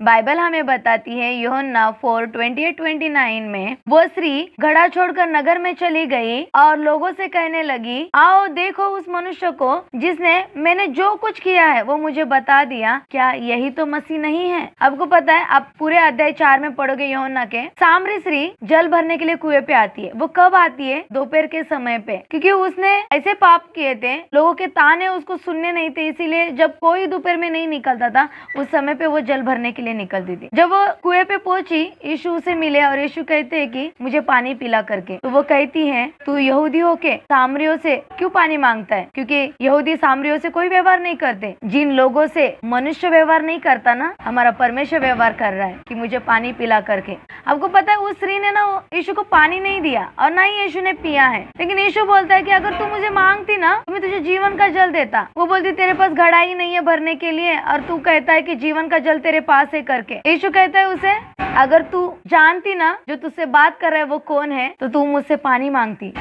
Bible हमें बताती है यूहन्ना 4:28-29 में वो स्त्री घड़ा छोड़कर नगर में चली गई और लोगों से कहने लगी, आओ देखो उस मनुष्य को जिसने मैंने जो कुछ किया है वो मुझे बता दिया। क्या यही तो मसीह नहीं है? आपको पता है, आप पूरे अध्याय 4 में पढ़ोगे यूहन्ना के, सामरी स्त्री जल भरने के लिए कुएं पे आती है। वो कब आती है? दोपहर के समय पे, क्योंकि उसने ऐसे पाप किए थे, लोगों के ताने उसको सुनने नहीं थे, इसीलिए जब कोई दोपहर में नहीं निकलता था उस समय पे वो जल भरने के लिए निकलती थी। जब वो कुएं पे पहुंची, यीशु से मिले और यीशु कहते हैं कि मुझे पानी पिला करके। तो वो कहती है, तू यहूदी होके सामरियों से क्यों पानी मांगता है? क्योंकि यहूदी सामरियों से कोई व्यवहार नहीं करते। जिन लोगों से मनुष्य व्यवहार नहीं करता ना, हमारा परमेश्वर व्यवहार कर रहा है कि मुझे पानी पिला करके। आपको पता है, उस स्त्री ने ना यीशु को पानी नहीं दिया और ना ही यीशु ने पिया है, लेकिन यीशु बोलता है कि अगर तू मुझे मांगती ना तो मैं तुझे जीवन का जल देता। वो बोलती तेरे पास घड़ा ही नहीं है भरने के लिए और तू कहता है कि जीवन का जल तेरे पास है करके। यीशु कहता है उसे, अगर तू जानती ना जो तुझसे बात कर रहा है वो कौन है तो तू मुझसे पानी मांगती।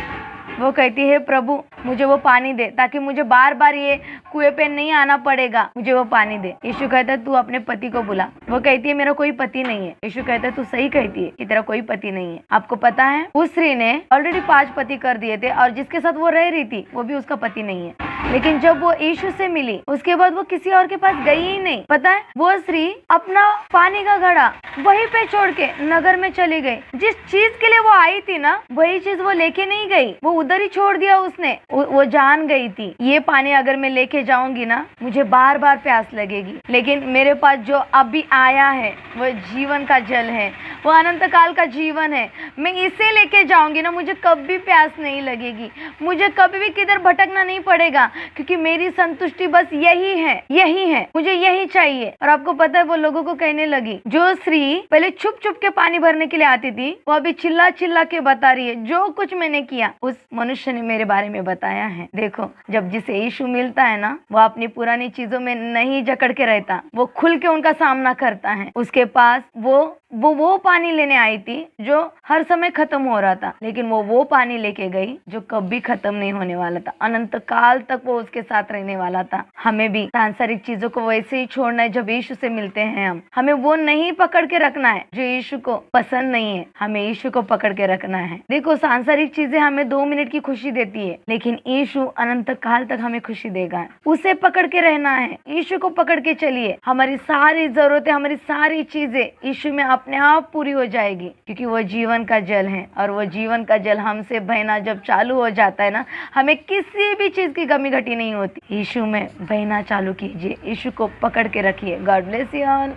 वो कहती है, प्रभु मुझे वो पानी दे ताकि मुझे बार बार ये कुएं पे नहीं आना पड़ेगा, मुझे वो पानी दे। यीशु कहता है, तू अपने पति को बुला। वो कहती है, मेरा कोई पति नहीं है। यीशु कहता है, तू सही कहती है कि तेरा कोई पति नहीं है। आपको पता है, उस स्त्री ने ऑलरेडी 5 पति कर दिए थे और जिसके साथ वो रह रही थी वो भी उसका पति नहीं है। लेकिन जब वो यीशु से मिली उसके बाद वो किसी और के पास गई ही नहीं। पता है, वो स्त्री अपना पानी का घड़ा वहीं पे छोड़ के नगर में चली गई। जिस चीज के लिए वो आई थी ना, वही चीज वो लेके नहीं गई, वो उधर ही छोड़ दिया उसने। वो जान गई थी, ये पानी अगर मैं लेके जाऊंगी ना मुझे बार बार प्यास लगेगी, लेकिन मेरे पास जो अभी आया है वो जीवन का जल है, वो अनंत काल का जीवन है। मैं इसे लेके जाऊंगी ना, मुझे कभी प्यास नहीं लगेगी, मुझे कभी भी किधर भटकना नहीं पड़ेगा, क्योंकि मेरी संतुष्टि बस यही है, मुझे यही चाहिए। और आपको पता है, वो लोगों को कहने लगी, जो स्त्री पहले छुप छुप के पानी भरने के लिए आती थी वो अभी चिल्ला चिल्ला के बता रही है, जो कुछ मैंने किया उस मनुष्य ने मेरे बारे में बताया है। देखो, जब जिसे यीशु मिलता है ना, वो अपनी पुरानी चीजों में नहीं जकड़ के रहता, वो खुल के उनका सामना करता है। उसके पास वो पानी लेने आई थी जो हर समय खत्म हो रहा था, लेकिन वो पानी लेके गई जो कभी खत्म नहीं होने वाला था, अनंत काल तक वो उसके साथ रहने वाला था। हमें भी सांसारिक चीजों को वैसे ही छोड़ना है। जब यीशु से मिलते हैं हमें वो नहीं पकड़ के रखना है जो यीशु को पसंद नहीं है, हमें यीशु को पकड़ के रखना है। देखो, सांसारिक चीजें हमें 2 मिनट की खुशी देती है, लेकिन यीशु अनंत काल तक हमें खुशी देगा। उसे पकड़ के रहना है, यीशु को पकड़ के चलिए। हमारी सारी जरूरतें, हमारी सारी चीजें यीशु में अपने आप पूरी हो जाएगी, क्योंकि वो जीवन का जल है। और वो जीवन का जल हमसे बहना जब चालू हो जाता है ना, हमें किसी भी चीज की कमी घटी नहीं होती। यीशु में बहना चालू कीजिए, यीशु को पकड़ के रखिए। God bless you all.